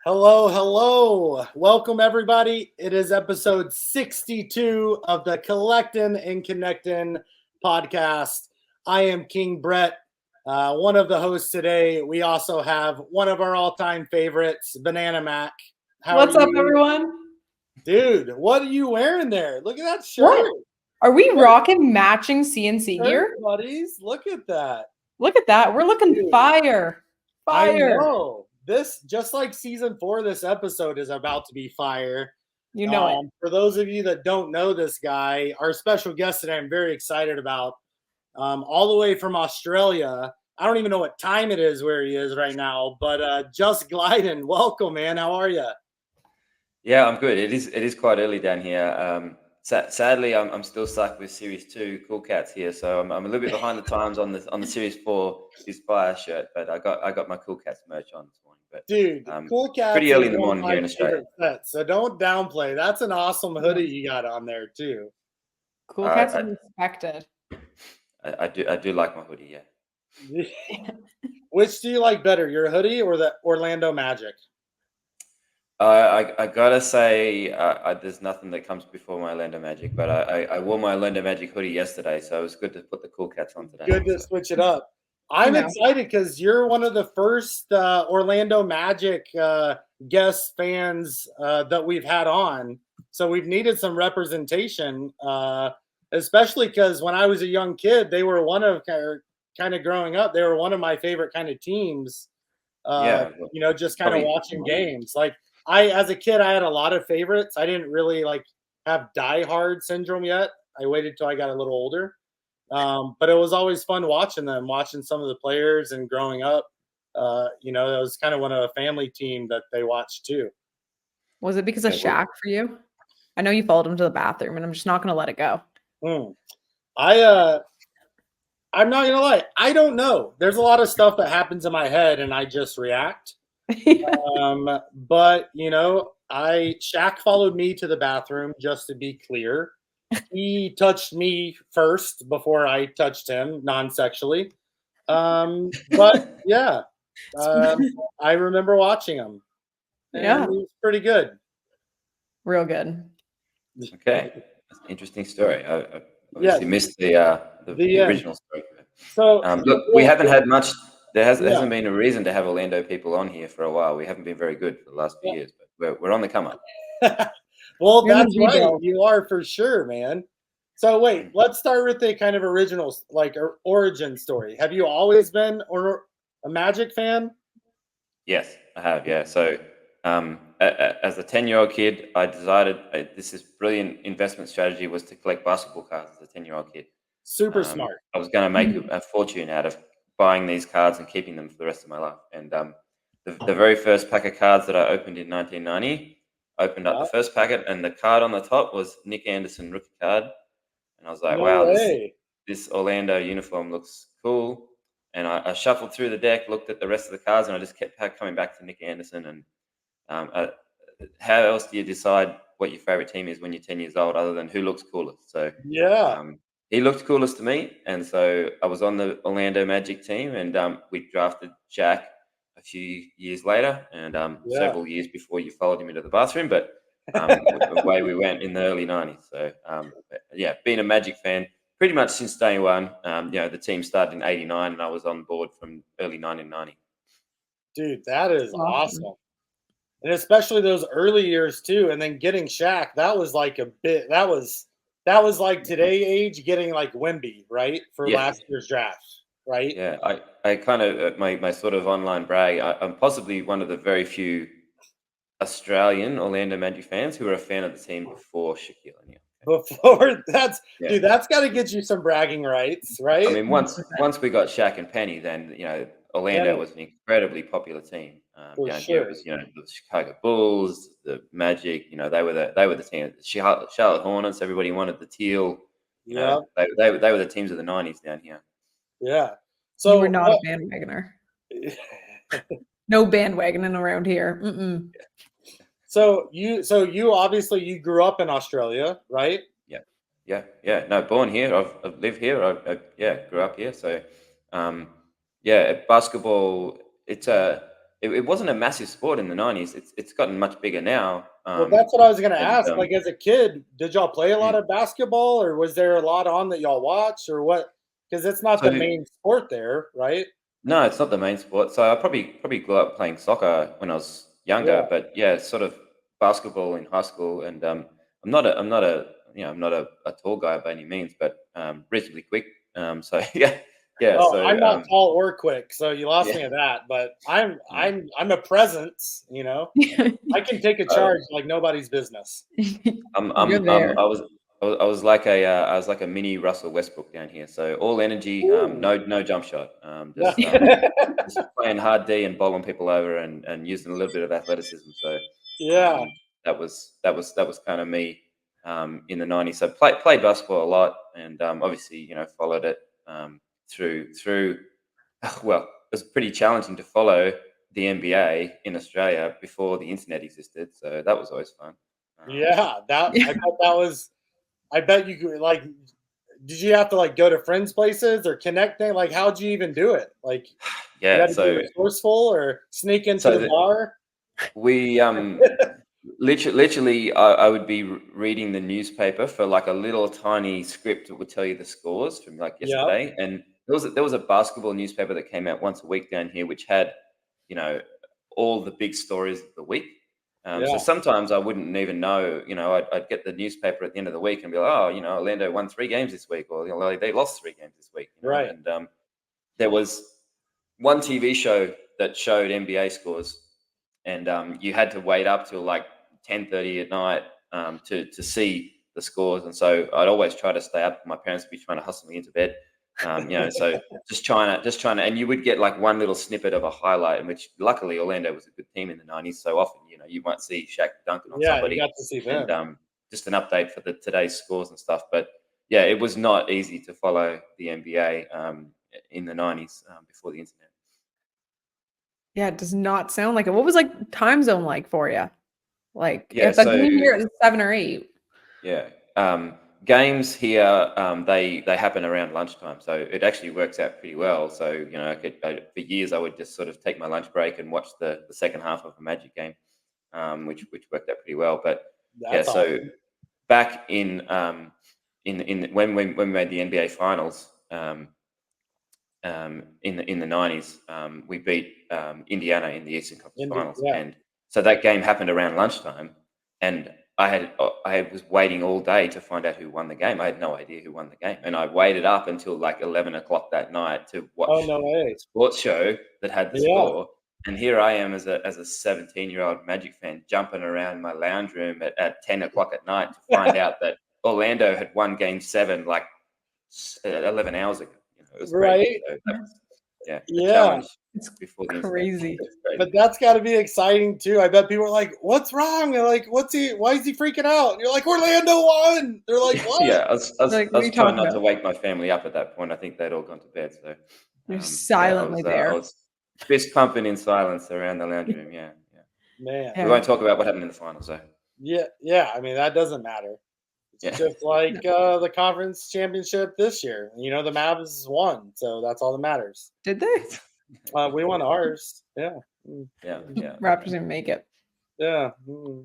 Hello, hello. Welcome, everybody. It is episode 62 of the Collectin and Connectin podcast. I am KingBrett, one of the hosts today. We also have one of our all-time favorites, BananaMac. What's up, everyone? Dude, what are you wearing there? Look at that shirt. What? Are we rocking matching C&C gear? Buddies, look at that. Look at that. We're looking fire. I know. This, just like season 4, this episode is about to be fire. You know it. For those of you that don't know this guy, our special guest today, I'm very excited about, all the way from Australia. I don't even know what time it is where he is right now, but JustGlyding, welcome, man. How are you? Yeah, I'm good. It is quite early down here. Sadly, I'm still stuck with Series 2 Cool Cats here, so I'm a little bit behind the times on the Series 4 Inspire shirt. But I got my Cool Cats merch on this morning. But dude, Cool Cats pretty early in the morning here in Australia. So don't downplay. That's an awesome hoodie you got on there too. Cool Cats are respected. I do like my hoodie. Yeah. Which do you like better, your hoodie or the Orlando Magic? I gotta say, there's nothing that comes before my Orlando Magic, but I wore my Orlando Magic hoodie yesterday, so it was good to put the Cool Cats on today. Good to switch it up. I'm excited because you're one of the first Orlando Magic guest fans that we've had on, so we've needed some representation, especially because when I was a young kid, they were one of kind of growing up. They were one of my favorite kind of teams. Just kind of watching games like. As a kid, I had a lot of favorites. I didn't really have die-hard syndrome yet. I waited till I got a little older. But it was always fun watching them, watching some of the players and growing up. It was kind of one of a family team that they watched too. Was it because of Shaq for you? I know you followed him to the bathroom, and I'm just not going to let it go. I'm not going to lie. I don't know. There's a lot of stuff that happens in my head, and I just react. But Shaq followed me to the bathroom, just to be clear. He touched me first before I touched him non-sexually. But yeah, I remember watching him. Yeah, it was pretty good. Real good. Okay, that's an interesting story. I obviously missed the original story. So look, we haven't had much. There hasn't been a reason to have Orlando people on here for a while. We haven't been very good for the last few years, but we're on the come up. Well, that's right. You are for sure, man. So wait, let's start with the kind of original, origin story. Have you always been a Magic fan? Yes, I have. Yeah. So as a 10-year-old kid, I decided this is brilliant investment strategy was to collect basketball cards as a 10-year-old kid. Super smart. I was going to make a fortune out of buying these cards and keeping them for the rest of my life. And the very first pack of cards that I opened in 1990, opened up the first packet, and the card on the top was Nick Anderson rookie card. And I was like, wow, this Orlando uniform looks cool. And I shuffled through the deck, looked at the rest of the cards, and I just kept coming back to Nick Anderson. And how else do you decide what your favorite team is when you're 10 years old other than who looks coolest? So he looked coolest to me, and so I was on the Orlando Magic team, and we drafted Shaq a few years later, and several years before you followed him into the bathroom, but away we went in the early 90s. So, being a Magic fan pretty much since day one. The team started in 89, and I was on board from early 1990. Dude, that is awesome. And especially those early years, too, and then getting Shaq, that was like that was like today age getting like Wemby, right? For last year's draft, right? Yeah, I kind of, my sort of online brag, I'm possibly one of the very few Australian Orlando Magic fans who are a fan of the team before Shaquille O'Neal. Dude, that's got to get you some bragging rights, right? I mean, once we got Shaq and Penny, then, Orlando was an incredibly popular team. It was, the Chicago Bulls, the Magic. They were the team. Charlotte Hornets. Everybody wanted the teal. They were the teams of the 90s down here. Yeah. So you were not a bandwagoner. No bandwagoning around here. Mm-mm. So you obviously you grew up in Australia, right? Yeah. No, born here. I've lived here. I grew up here. So, basketball. It it wasn't a massive sport in the 90s. It's gotten much bigger now. Well, that's what I was going to and, ask. Like, as a kid, did y'all play a lot of basketball, or was there a lot on that y'all watched, or what? Because it's not So the main sport there, right? No, it's not the main sport. So I probably grew up playing soccer when I was younger, Yeah. but yeah, sort of basketball in high school. And I'm not a tall guy by any means, but reasonably quick. So yeah. Oh, So I'm not tall or quick, so you lost me yeah. at that. But I'm a presence. I can take a charge like nobody's business. You're there. I was like a mini Russell Westbrook down here. So all energy, no jump shot. Just playing hard D and bowling people over and using a little bit of athleticism. So Yeah. that was kind of me in the 90s. So played basketball a lot, and obviously followed it through. Well, it was pretty challenging to follow the NBA in Australia before the internet existed. So that was always fun. Yeah, I bet you could, like, did you have to like go to friends' places or Connectin? Like, how'd you even do it? Like, you Yeah. had to So be resourceful or sneak into the bar? we literally I would be reading the newspaper for like a little tiny script that would tell you the scores from like Yeah. yesterday. And there was a basketball newspaper that came out once a week down here, which had all the big stories of the week. So sometimes I wouldn't even know. I'd get the newspaper at the end of the week and be like, oh, Orlando won 3 games this week, or they lost 3 games this week. Right. And there was one TV show that showed NBA scores, and you had to wait up till like 10:30 at night to see the scores. And so I'd always try to stay up. My parents would be trying to hustle me into bed. So just trying to, and you would get like one little snippet of a highlight, in which luckily Orlando was a good team in the 90s. So often, you might see Shaq dunking on somebody. You got to see them. And just an update for today's scores and stuff. But yeah, it was not easy to follow the NBA in the 90s before the internet. Yeah, it does not sound like it. What was like time zone like for you? Like if so, a game here is 7 or 8. Yeah. Games here, they happen around lunchtime, so it actually works out pretty well. So for years I would just sort of take my lunch break and watch the second half of a Magic game, which worked out pretty well. But That's so awesome. back in when we made the NBA Finals in the 90s, we beat Indiana in the Eastern Conference Finals, and so that game happened around lunchtime, and I was waiting all day to find out who won the game. I had no idea who won the game, and I waited up until like 11 o'clock that night to watch a sports show that had the score. And here I am as a 17-year-old Magic fan jumping around my lounge room at 10 o'clock at night to find out that Orlando had won Game 7 like 11 hours ago. It was right. So that was, challenge It's before the crazy. But that's got to be exciting too. I bet people are like, "What's wrong?" They're like, "Why is he freaking out?" And you're like, "Orlando won." They're like, "What?" Yeah, I was trying not about? to wake my family up at that point. I think they'd all gone to bed. So you're silently there. I was fist pumping in silence around the lounge room. Yeah. Man, we won't talk about what happened in the finals, though. Yeah. I mean, that doesn't matter. It's just like the conference championship this year. The Mavs won, so that's all that matters. Did they? We won ours. Yeah. Raptors didn't make it. Yeah.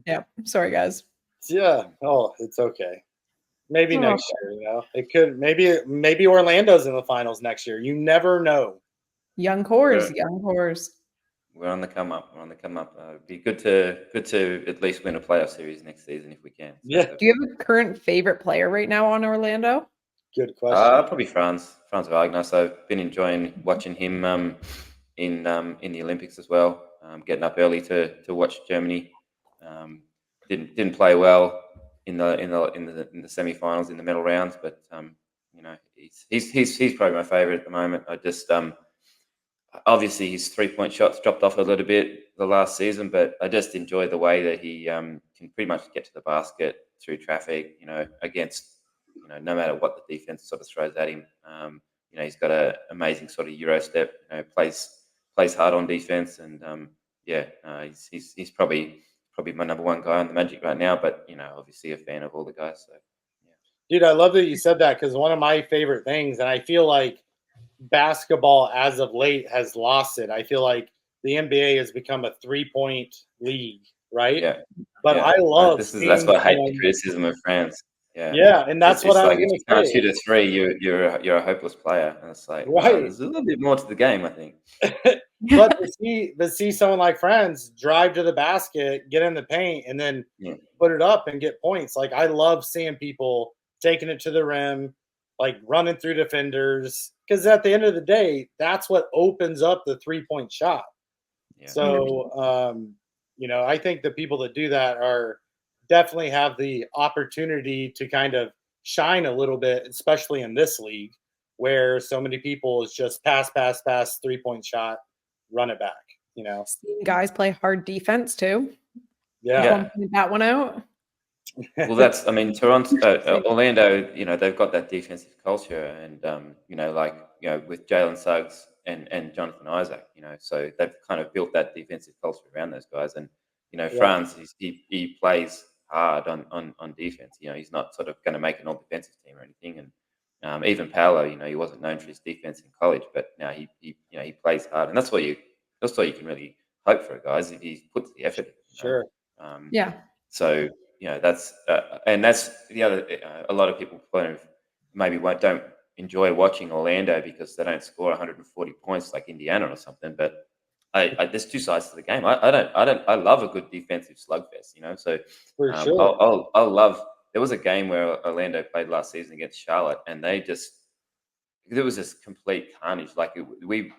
Yeah. Sorry, guys. Yeah. Oh, it's okay. Maybe next year. It could. Maybe Orlando's in the finals next year. You never know. Young cores. We're on the come up. It'd be good to at least win a playoff series next season if we can. So, do you have a current favorite player right now on Orlando? Good question. Probably Franz Wagner. So I've been enjoying watching him in the Olympics as well. Getting up early to watch Germany. Didn't play well in the semifinals in the medal rounds, but he's probably my favorite at the moment. I just obviously his 3-point shots dropped off a little bit the last season, but I just enjoy the way that he can pretty much get to the basket through traffic, against, no matter what the defense sort of throws at him. He's got an amazing sort of Euro step, plays hard on defense, and he's probably my number one guy on the Magic right now, but obviously a fan of all the guys. So dude, I love that you said that, because one of my favorite things, and I feel like basketball as of late has lost it. I feel like the NBA has become a 3-point league, right? Yeah. But yeah. I love that's why I hate the criticism of France. Yeah. Yeah, and that's what it's I was like if going you to can't say. shoot a three, you're a hopeless player. And it's like, no, Right. there's a little bit more to the game, I think. But to see someone like Franz drive to the basket, get in the paint, and then Yeah. put it up and get points. Like I love seeing people taking it to the rim, like running through defenders. Because at the end of the day, that's what opens up the 3-point shot. Yeah. So, I think the people that do that are definitely have the opportunity to kind of shine a little bit, especially in this league where so many people is just pass, 3-point shot, run it back. Seeing guys play hard defense too. Yeah. Just want to point that one out. Well, Toronto, Orlando, they've got that defensive culture, and with Jalen Suggs and Jonathan Isaac, so they've kind of built that defensive culture around those guys. And Franz, he plays hard on defense. He's not sort of going to make an all defensive team or anything. And even Paolo, he wasn't known for his defense in college, but now he plays hard, and that's all you can really hope for, guys, if he puts the effort in. Sure. Yeah. So that's the other. A lot of people kind of maybe don't enjoy watching Orlando because they don't score 140 points like Indiana or something. But there's two sides to the game. I love a good defensive slugfest. So For sure. I'll love. There was a game where Orlando played last season against Charlotte, and there was this complete carnage. Like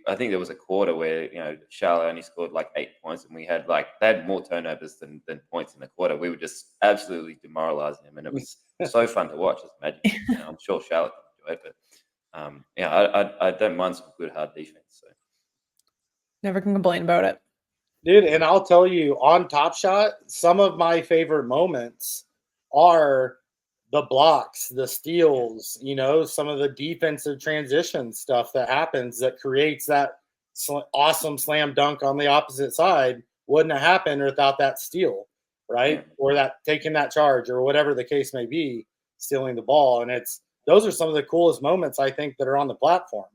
I think there was a quarter where Charlotte only scored like 8 points, and they had more turnovers than points in the quarter. We were just absolutely demoralizing them, and it was so fun to watch as Magic. I'm sure Charlotte enjoyed it, but I don't mind some good hard defense. So never can complain about it, dude. And I'll tell you, on TopShot, some of my favorite moments are the blocks, the steals, some of the defensive transition stuff that happens that creates that awesome slam dunk on the opposite side wouldn't have happened without that steal, right? Yeah. Or that taking that charge or whatever the case may be, stealing the ball. And those are some of the coolest moments I think that are on the platform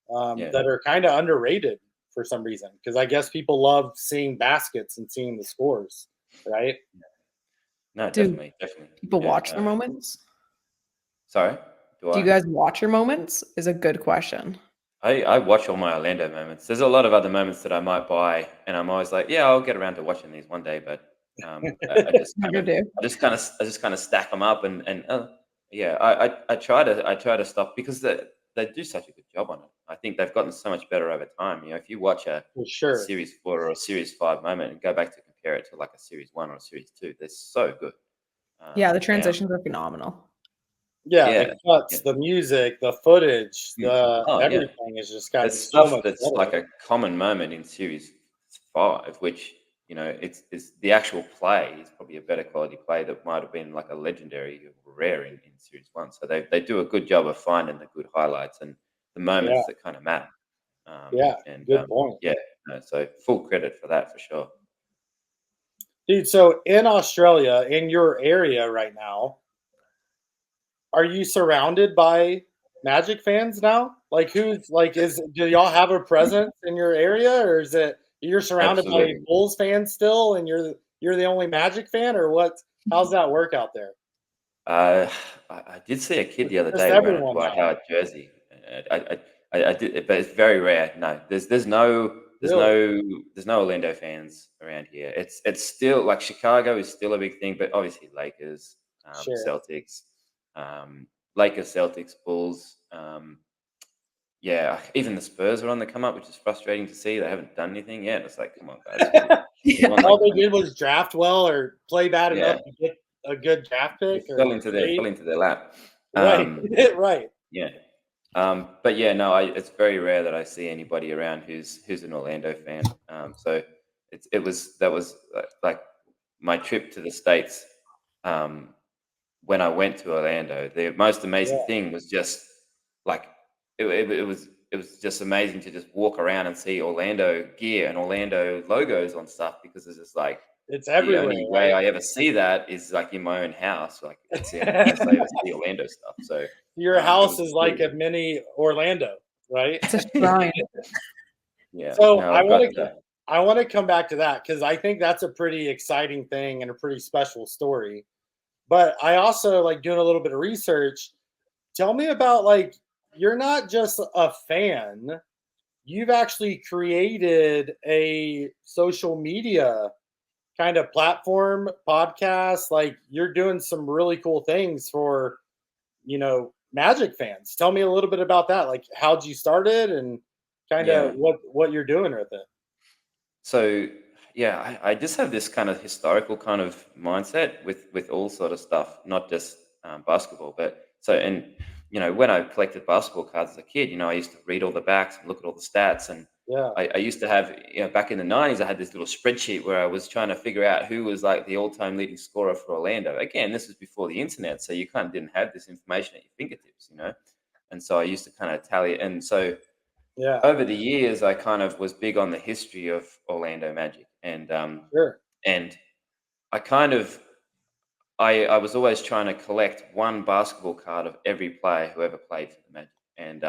that are kind of underrated for some reason. Because I guess people love seeing baskets and seeing the scores, right? No, definitely. People watch their moments. Sorry? Do you guys watch your moments? Is a good question. I watch all my Orlando moments. There's a lot of other moments that I might buy, and I'm always like, yeah, I'll get around to watching these one day. But I just kind of stack them up, and I try to stop because they do such a good job on it. I think they've gotten so much better over time. If you watch a Series 4 or a Series 5 moment and go back to compare it to like a Series 1 or a Series 2, they're so good. The transitions are phenomenal. Yeah, the cuts, the music, the footage, everything is just got so much that's better. like a common moment in Series 5, which it's the actual play is probably a better quality play that might have been like a legendary or rare in Series 1. So they do a good job of finding the good highlights and the moments that kind of matter. Good point. So full credit for that for sure. Dude, so in Australia, in your area right now, are you surrounded by Magic fans now? Like do y'all have a presence in your area, or is it you're surrounded by Bulls fans still and you're the only Magic fan, or what? How's that work out there? I did see a kid the other day wearing a Dwight Howard jersey. I did, but it's very rare. No, there's no Orlando fans around here. It's still like Chicago is still a big thing, but obviously Lakers, Celtics, Bulls. Even the Spurs are on the come up, which is frustrating to see. They haven't done anything yet. It's like, come on, guys. All they did was draft well or play bad enough to get a good draft pick. Fell into their lap. Right. Right. Yeah. But it's very rare that I see anybody around who's an Orlando fan. So that was like my trip to the States. When I went to Orlando, the most amazing thing was just like it was just amazing to just walk around and see Orlando gear and Orlando logos on stuff, because it's just like it's everywhere. The only way I ever see that is like in my own house. Like it's in I ever see Orlando stuff. So your house is like a mini Orlando, right? It's a shrine. Yeah. So I want to come back to that because I think that's a pretty exciting thing and a pretty special story. But I also like doing a little bit of research. Tell me about like you're not just a fan. You've actually created a social media kind of platform, podcast. Like you're doing some really cool things for, Magic fans. Tell me a little bit about that. Like how'd you start it and kind of Yeah. what you're doing with it. So yeah, I just have this kind of historical kind of mindset with all sort of stuff, not just basketball. But so and when I collected basketball cards as a kid, I used to read all the backs and look at all the stats, and Yeah. I used to have back in the '90s, I had this little spreadsheet where I was trying to figure out who was like the all-time leading scorer for Orlando. Again, this was before the internet, so you kind of didn't have this information at your fingertips, and so I used to kind of tally it, and so Yeah. over the years, I kind of was big on the history of Orlando Magic, Sure. and I kind of I was always trying to collect one basketball card of every player who ever played for the Magic, and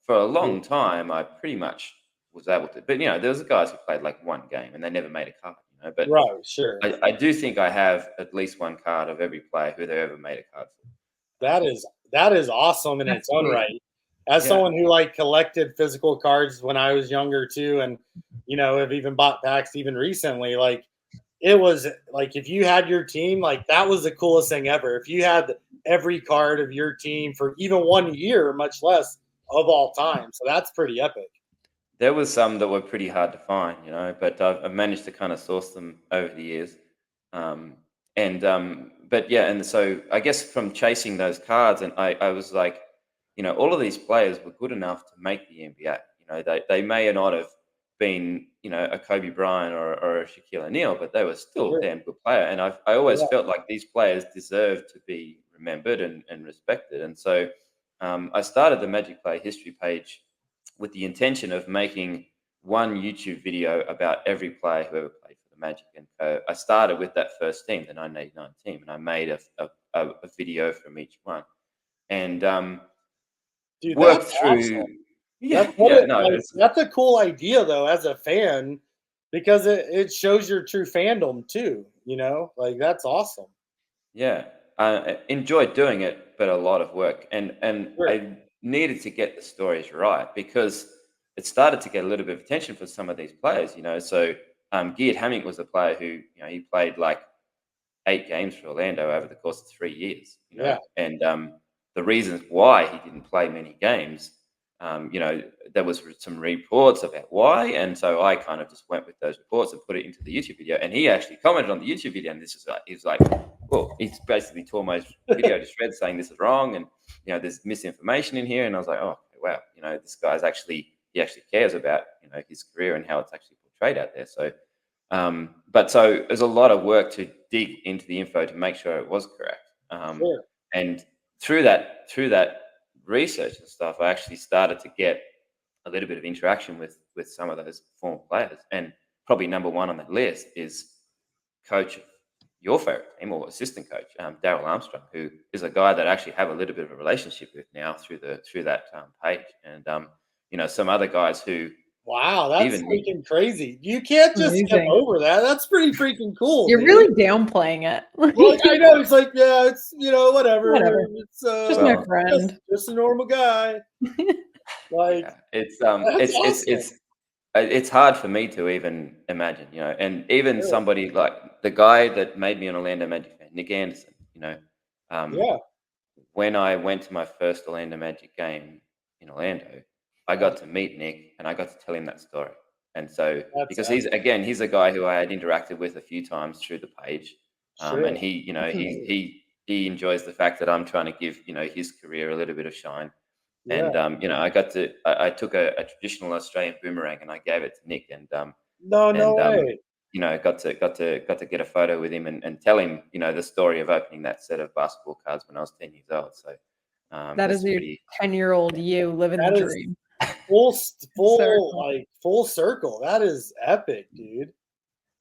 for a Yeah. long time, I pretty much was able to. But there was guys who played like one game and they never made a card, But Right. Sure. I do think I have at least one card of every player who they ever made a card for. That is awesome in That's its own sweet. right. As Yeah. someone who like collected physical cards when I was younger too, and have even bought packs even recently, like it was like if you had your team, like that was the coolest thing ever. If you had every card of your team for even 1 year, much less of all time. So that's pretty epic. There was some that were pretty hard to find, but I've managed to kind of source them over the years. But yeah, and so I guess from chasing those cards, and I was like, all of these players were good enough to make the NBA. They may not have been, a Kobe Bryant or a Shaquille O'Neal, but they were still a Sure. damn good player. And I always Yeah. felt like these players deserved to be remembered and respected. And so I started the Magic Play history page with the intention of making one YouTube video about every player who ever played for the Magic. And I started with that first team, the 1989 team, and I made a video from each one. And Dude, worked that's through. awesome. Yeah, yeah, no, it's That's a cool idea though, as a fan, because it shows your true fandom too. Like that's awesome. yeah. I enjoyed doing it, but a lot of work, and Sure. I needed to get the stories right because it started to get a little bit of attention for some of these players. So Geert Hammick was a player who he played like 8 games for Orlando over the course of 3 years. Yeah. And the reasons why he didn't play many games, there was some reports about why, and so I kind of just went with those reports and put it into the YouTube video. And he actually commented on the YouTube video, and he's like, well, he's basically tore my video to shreds, saying this is wrong, and there's misinformation in here. And I was like, oh wow, this guy's actually cares about his career and how it's actually portrayed out there. So. But so there's a lot of work to dig into the info to make sure it was correct. Sure. And through that research and stuff, I actually started to get a little bit of interaction with some of those former players. And probably number one on that list is coach of your favorite team or assistant coach, Daryl Armstrong, who is a guy that I actually have a little bit of a relationship with now through that page. And some other guys who. Wow, that's Even freaking crazy. You can't just skip Amazing. over that. That's pretty freaking cool. You're dude. really downplaying it. Well, I know it's like, yeah, it's whatever. Whatever. It's Just my friend. just a normal guy. Like Yeah, it's that's awesome. it's hard for me to even imagine, and even Sure. somebody like the guy that made me an Orlando Magic fan, Nick Anderson, Yeah. when I went to my first Orlando Magic game in Orlando, I got to meet Nick and I got to tell him that story. And so, That's because he's a guy who I had interacted with a few times through the page, Sure. and he, he enjoys the fact that I'm trying to give his career a little bit of shine. Yeah. And I took a traditional Australian boomerang and I gave it to Nick, and No way. got to get a photo with him and tell him the story of opening that set of basketball cards when I was 10 years old. So That is your 10-year-old you living That the is- dream. full Circle. full circle. That is epic, dude.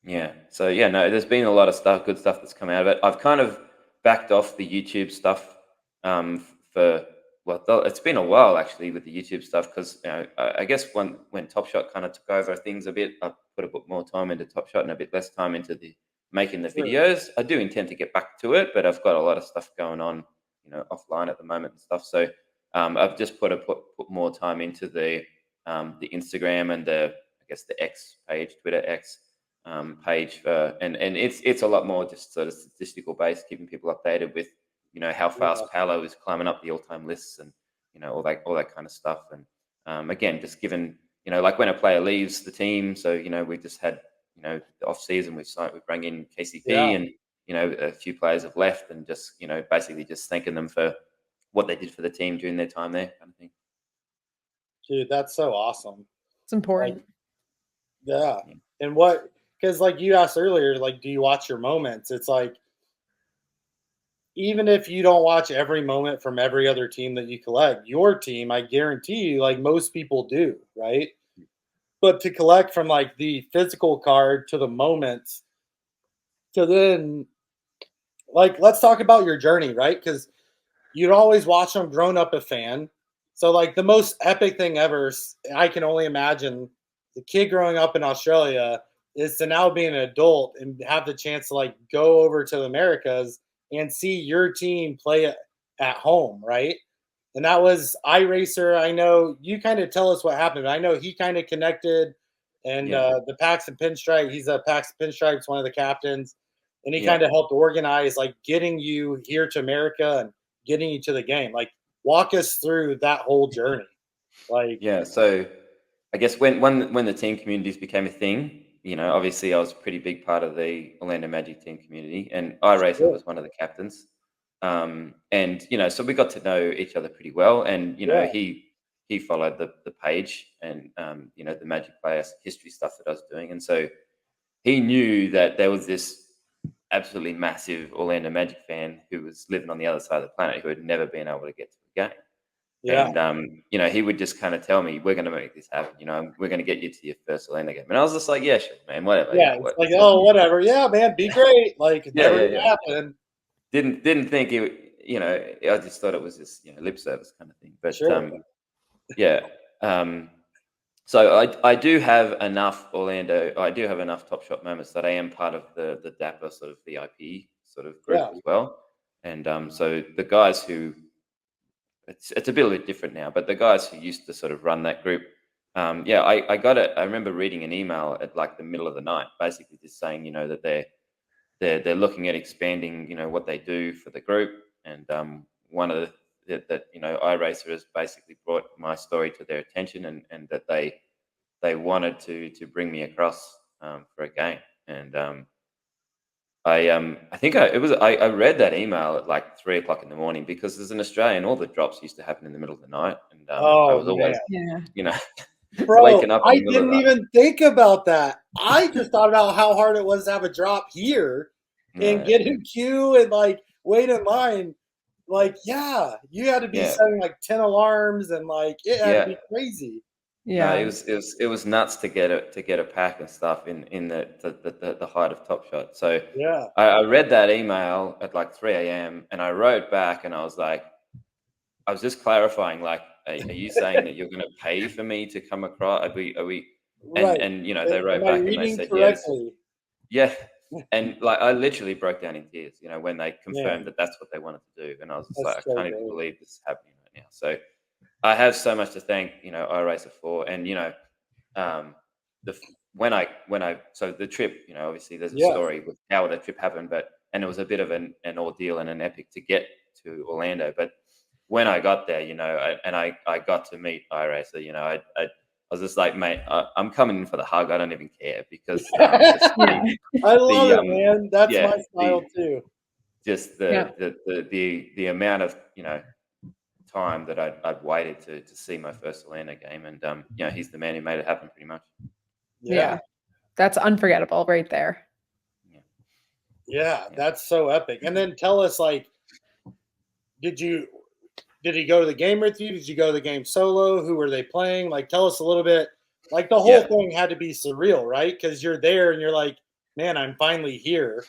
Yeah. So yeah, no, there's been a lot of good stuff that's come out of it. I've kind of backed off the YouTube stuff it's been a while actually with the YouTube stuff because I guess when TopShot kind of took over things a bit, I put a bit more time into TopShot and a bit less time into making the videos. I do intend to get back to it, but I've got a lot of stuff going on, offline at the moment and stuff. So I've just put more time into the Instagram and the X page, Twitter X page for, and it's a lot more just sort of statistical based, keeping people updated with how fast Paolo is climbing up the all-time lists and all that kind of stuff. And again, just given like when a player leaves the team, so we just had the off season we bring in KCP and a few players have left, and just basically just thanking them for what they did for the team during their time there, kind of thing. Dude, that's so awesome. It's important. Like, yeah. And because like you asked earlier, like, do you watch your moments? It's like, even if you don't watch every moment from every other team that you collect, your team, I guarantee you, like most people do, right? But to collect from like the physical card to the moments, to then, like, let's talk about your journey, right? Because you'd always watch them grown up a fan. So like the most epic thing ever, I can only imagine, the kid growing up in Australia is to now be an adult and have the chance to like go over to the Americas and see your team play at home, right? And that was iRacer. I know you kind of tell us what happened. I know he kind of connected, and the Paxton Pinstripe, he's a Paxton Pinstripes, one of the captains, and he kind of helped organize like getting you here to America and getting you to the game. Like, walk us through that whole journey. Like, So I guess when the team communities became a thing, obviously I was a pretty big part of the Orlando Magic team community, and iRacer was one of the captains. And so we got to know each other pretty well, and he followed the page and the Magic player history stuff that I was doing, and so he knew that there was this absolutely massive Orlando Magic fan who was living on the other side of the planet who had never been able to get to the game. And he would just kind of tell me, "We're going to make this happen. We're going to get you to your first Orlando game." And I was just like, "Yeah, sure, man, whatever." It's like, oh, whatever. Yeah, man, be great. Like, it never happened. Didn't think it. I just thought it was just lip service kind of thing. But so I do have enough Orlando. I do have enough TopShot moments that I am part of the Dapper sort of VIP sort of group as well. And so the guys who, it's a bit different now, but the guys who used to sort of run that group, I got it. I remember reading an email at like the middle of the night, basically just saying that they're looking at expanding what they do for the group, and one of that iRacer has basically brought my story to their attention, and that they wanted to bring me across for a game. And I think I read that email at like 3 o'clock in the morning, because as an Australian, all the drops used to happen in the middle of the night, and I was always Bro, waking up. I didn't even think about that. I just thought about how hard it was to have a drop here and get in queue and like wait in line. Like, you had to be setting like 10 alarms, and like it had to be crazy. Yeah, no, it was nuts to get a pack and stuff in the height of TopShot. So I read that email at like 3 a.m. and I wrote back, and I was like, I was just clarifying, like, are you saying that you're going to pay for me to come across? Are we? And they wrote back and they said correctly? Yes. Yeah. And like, I literally broke down in tears, when they confirmed that that's what they wanted to do. And I was just I can't even believe this is happening right now. So I have so much to thank, iRacer for. And, so the trip, obviously there's a story with how the trip happened, and it was a bit of an ordeal and an epic to get to Orlando. But when I got there, I got to meet iRacer, I was just like, mate, I'm coming in for the hug. I don't even care, because I love it, man. That's my style too. Just the amount of time that I'd waited to see my first Orlando game, and he's the man who made it happen, pretty much. Yeah, that's unforgettable right there. Yeah, that's so epic. And then tell us, like, did he go to the game with you? Did you go to the game solo? Who were they playing? Like, tell us a little bit. Like, the whole thing had to be surreal, right? Because you're there and you're like, man, I'm finally here.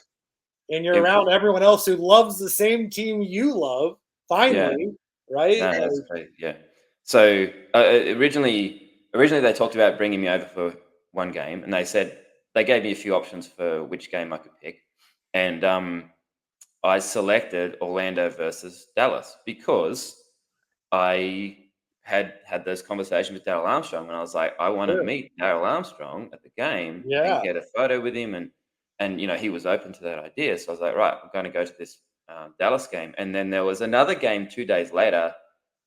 And you're around everyone else who loves the same team you love, finally, right? No, that's great. Yeah. So originally they talked about bringing me over for one game, and they said they gave me a few options for which game I could pick, and I selected Orlando versus Dallas because I had those conversations with Darryl Armstrong, and I was like, I want to meet Darryl Armstrong at the game and get a photo with him, and he was open to that idea. So I was like, right, I'm going to go to this Dallas game, and then there was another game 2 days later,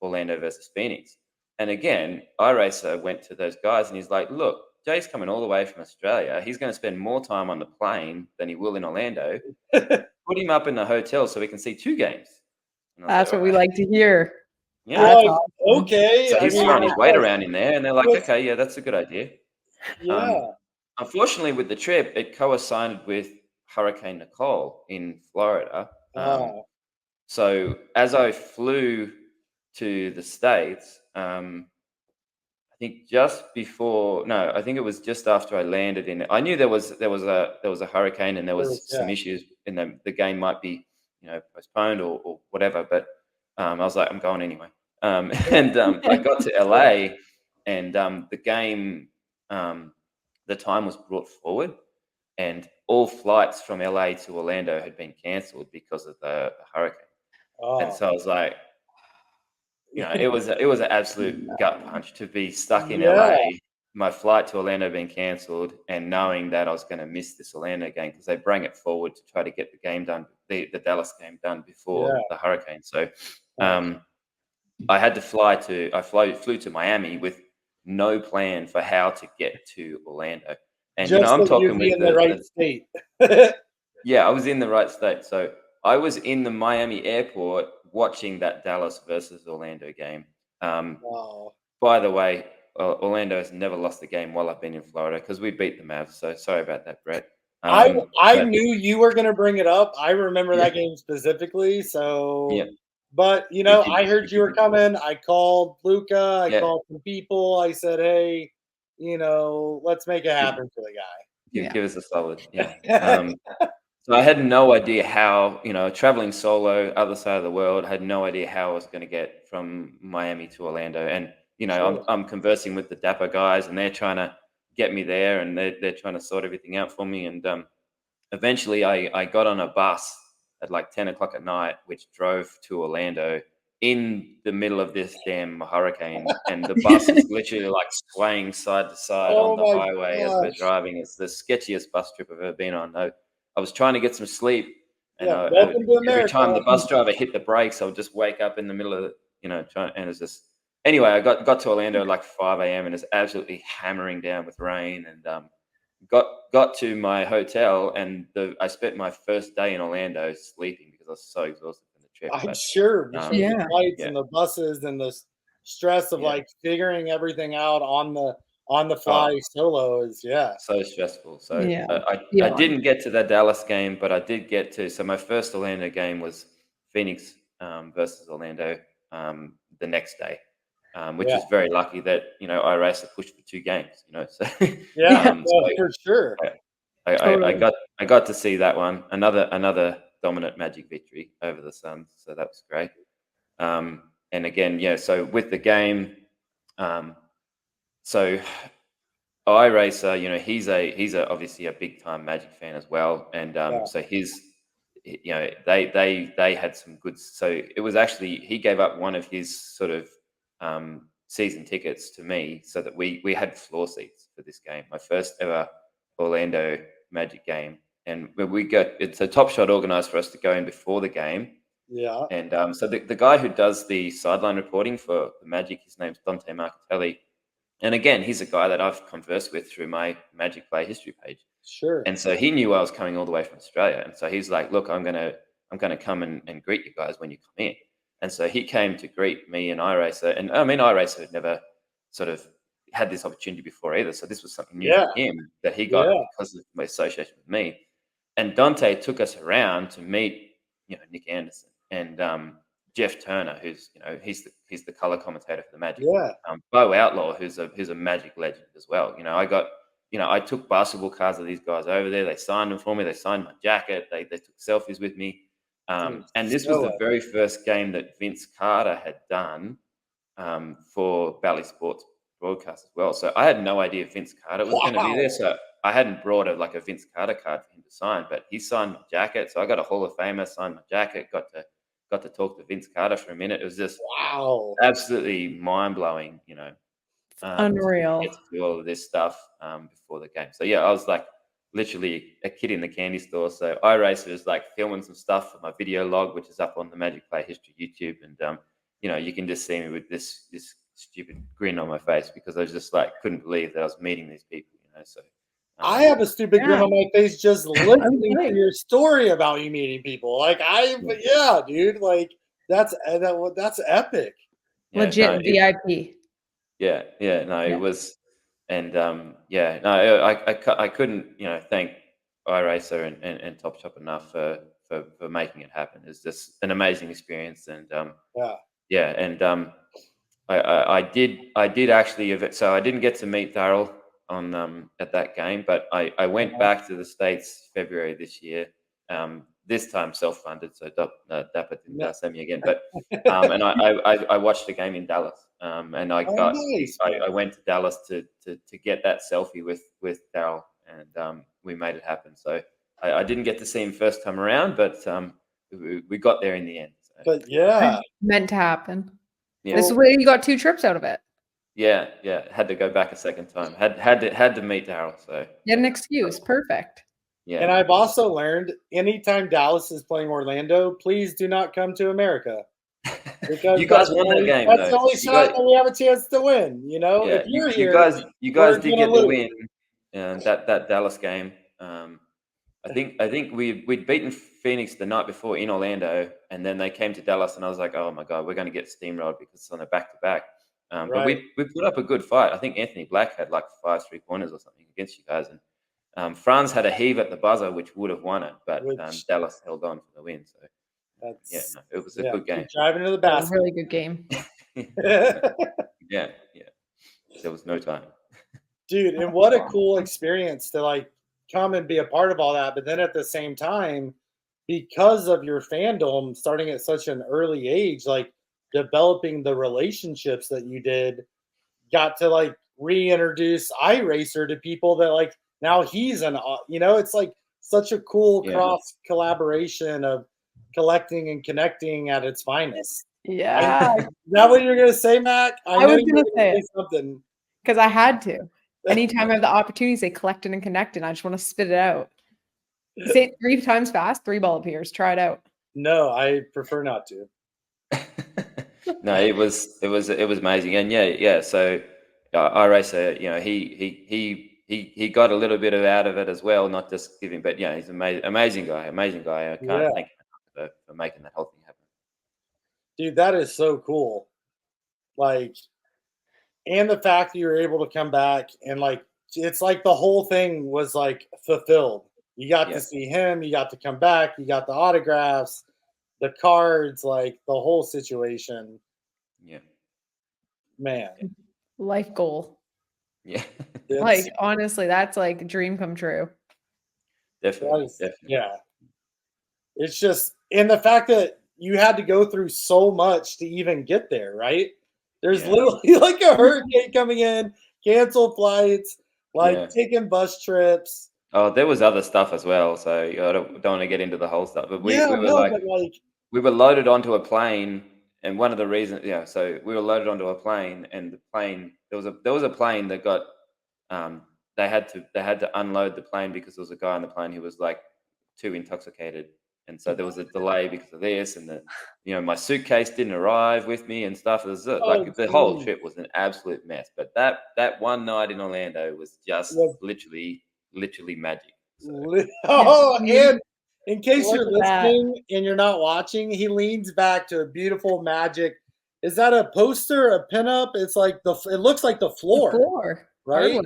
Orlando versus Phoenix, and again, iRacer went to those guys, and he's like, look, Jay's coming all the way from Australia. He's going to spend more time on the plane than he will in Orlando. Put him up in the hotel so we can see 2 games. That's what we like to hear. Yeah. Like, okay. So he's throwing his weight around in there, and they're like, okay, yeah, that's a good idea. Yeah. Unfortunately, with the trip, it coincided with Hurricane Nicole in Florida. So as I flew to the States, I think I think it was just after I landed in. I knew there was a hurricane and there was some issues, and the game might be postponed or whatever. But I was like, I'm going anyway. And I got to LA, and the game, the time was brought forward, and all flights from LA to Orlando had been cancelled because of the hurricane. And so I was like, it was an absolute gut punch to be stuck in LA, my flight to Orlando being cancelled, and knowing that I was going to miss this Orlando game because they bring it forward to try to get the game done, the Dallas game done before the hurricane. So I had to flew to Miami with no plan for how to get to Orlando. And I'm talking with the right state. Yeah, I was in the right state. So I was in the Miami airport watching that Dallas versus Orlando game. By the way, Orlando has never lost a game while I've been in Florida because we beat the Mavs. So sorry about that, Brett. I knew you were going to bring it up. I remember that game specifically. So, but I heard you were coming. I called Luka. I called some people. I said, hey, let's make it happen for the guy. Give us a solid. Yeah. So I had no idea how, traveling solo, other side of the world, had no idea how I was going to get from Miami to Orlando. And, I'm conversing with the Dapper guys, and they're trying to get me there, and they're trying to sort everything out for me. And eventually I got on a bus at like 10 o'clock at night, which drove to Orlando in the middle of this damn hurricane. And the bus is literally like swaying side to side on the highway as we're driving. It's the sketchiest bus trip I've ever been on. I was trying to get some sleep, and every time the bus driver hit the brakes, I would just wake up in the middle of and it's just anyway. I got to Orlando at like 5 a.m. and it's absolutely hammering down with rain, and got to my hotel, and I spent my first day in Orlando sleeping because I was so exhausted from the trip. I'm sure between the flights and the buses and the stress of like figuring everything out on the fly solo is so stressful. So I didn't get to that Dallas game, but I did get to. So my first Orlando game was Phoenix versus Orlando the next day, which was very lucky that iRacer pushed for 2 games. So for sure. I got to see that one. Another dominant Magic victory over the Suns. So that was great. And again, so with the game. So iRacer, he's obviously a big time Magic fan as well, and so they had some good. So it was actually he gave up one of his sort of season tickets to me so that we had floor seats for this game, my first ever Orlando Magic game, and it's a TopShot organized for us to go in before the game. Yeah. And so the guy who does the sideline reporting for the Magic, his name's Dante Marcatelli. And again, he's a guy that I've conversed with through my Magic Play history page. Sure. And so he knew I was coming all the way from Australia. And so he's like, look, I'm gonna come and greet you guys when you come in. And so he came to greet me and iRacer. And I mean, iRacer had never sort of had this opportunity before either. So this was something new for him that he got because of my association with me. And Dante took us around to meet, Nick Anderson and Jeff Turner, who's he's the color commentator for the Magic. Bo Outlaw, who's a Magic legend as well. I took basketball cards of these guys over there. They signed them for me. They signed my jacket. They took selfies with me. And this was the very first game that Vince Carter had done for Bally Sports broadcast as well. So I had no idea Vince Carter was going to be there. So I hadn't brought a Vince Carter card for him to sign, but he signed my jacket. So I got a Hall of Famer, signed my jacket, got to talk to Vince Carter for a minute. It was just Wow. absolutely mind blowing, Unreal. to get to do all of this stuff before the game. So yeah, I was like literally a kid in the candy store. So iRacer is like filming some stuff for my video log, which is up on the Magic Play History YouTube, and you can just see me with this stupid grin on my face because I was just like couldn't believe that I was meeting these people. So I have a stupid grin on my face just listening to Okay. your story about you meeting people. Like yeah, dude. Like that's epic. Legit VIP. Yeah, no, Yeah. it was, and no, I couldn't, thank iRacer and TopShot enough for making it happen. It's just an amazing experience, and I did actually, so I didn't get to meet Daryl on at that game, but I went back to the States February this year. This time self-funded, so Dapper didn't send me again. But and I watched the game in Dallas, and I went to Dallas to get that selfie with Daryl, and we made it happen. So I didn't get to see him first time around, but we got there in the end. So. But yeah, meant to happen. Yeah. This is where you got 2 trips out of it. Yeah, had to go back a second time. Had to meet Daryl. So Get an excuse. Perfect. Yeah. And I've also learned anytime Dallas is playing Orlando, please do not come to America. Because you guys won that game. That's the only shot that we have a chance to win. If you're here, you guys did get the win, and that Dallas game. I think we'd beaten Phoenix the night before in Orlando, and then they came to Dallas, and I was like, oh my god, we're going to get steamrolled because it's on a back-to-back. But we put up a good fight. I think Anthony Black had like 5 3-pointers or something against you guys, and Franz had a heave at the buzzer, which would have won it, but Dallas held on for the win. So it was a good game. Driving to the basket. A really good game. Yeah. There was no time. Dude, and what a cool experience to like come and be a part of all that. But then at the same time, because of your fandom starting at such an early age, like developing the relationships that you did, got to like reintroduce iRacer to people that like now he's it's like such a cool cross collaboration of collecting and connecting at its finest. Yeah. Is that what you're gonna say, Mac? I was gonna say something because I had to. Anytime I have the opportunity to say Collectin and Connectin, I just want to spit it out. Say it 3 times fast, 3 ball appears. Try it out. No, I prefer not to. No, it was amazing, and so iRacer, he got a little bit out of it as well, not just giving, but he's amazing guy. I can't thank him for making that whole thing happen. Dude, that is so cool. Like, and the fact that you were able to come back and like it's like the whole thing was like fulfilled. You got to see him, you got to come back, you got the autographs, the cards, like the whole situation. Yeah. Man. Life goal. Yeah. Like honestly, that's like a dream come true. Definitely. Yeah. It's just, and the fact that you had to go through so much to even get there, right? There's literally like a hurricane coming in, canceled flights, like taking bus trips. Oh, there was other stuff as well. So I don't want to get into the whole stuff, but we were loaded onto a plane, and one of the reasons, so we were loaded onto a plane, and the plane there was a plane that got they had to unload the plane because there was a guy on the plane who was like too intoxicated. And so there was a delay because of this, and my suitcase didn't arrive with me and stuff. It was the whole trip was an absolute mess. But that one night in Orlando was just literally magic. So. And in case you're listening and you're not watching, he leans back to a beautiful magic. Is that a poster, a pinup? It's like it looks like the floor. Right?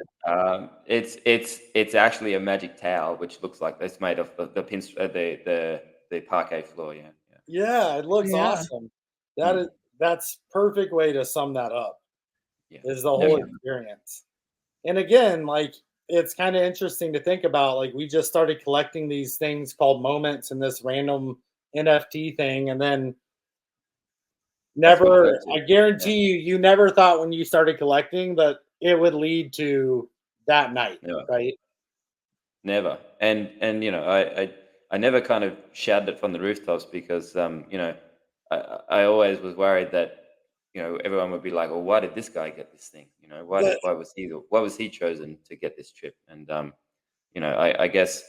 It's actually a magic towel, which looks like it's made of the parquet floor. Yeah, it looks awesome. That's perfect way to sum that up. Is the whole experience. And again, like it's kind of interesting to think about. Like we just started collecting these things called moments and this random NFT thing, and then I guarantee you never thought when you started collecting that it would lead to that night, right? Never. And you know, I never kind of shouted it from the rooftops because you know, I always was worried that, you know, everyone would be like, well, why did this guy get this thing? You know, why was he chosen to get this chip? And you know, I guess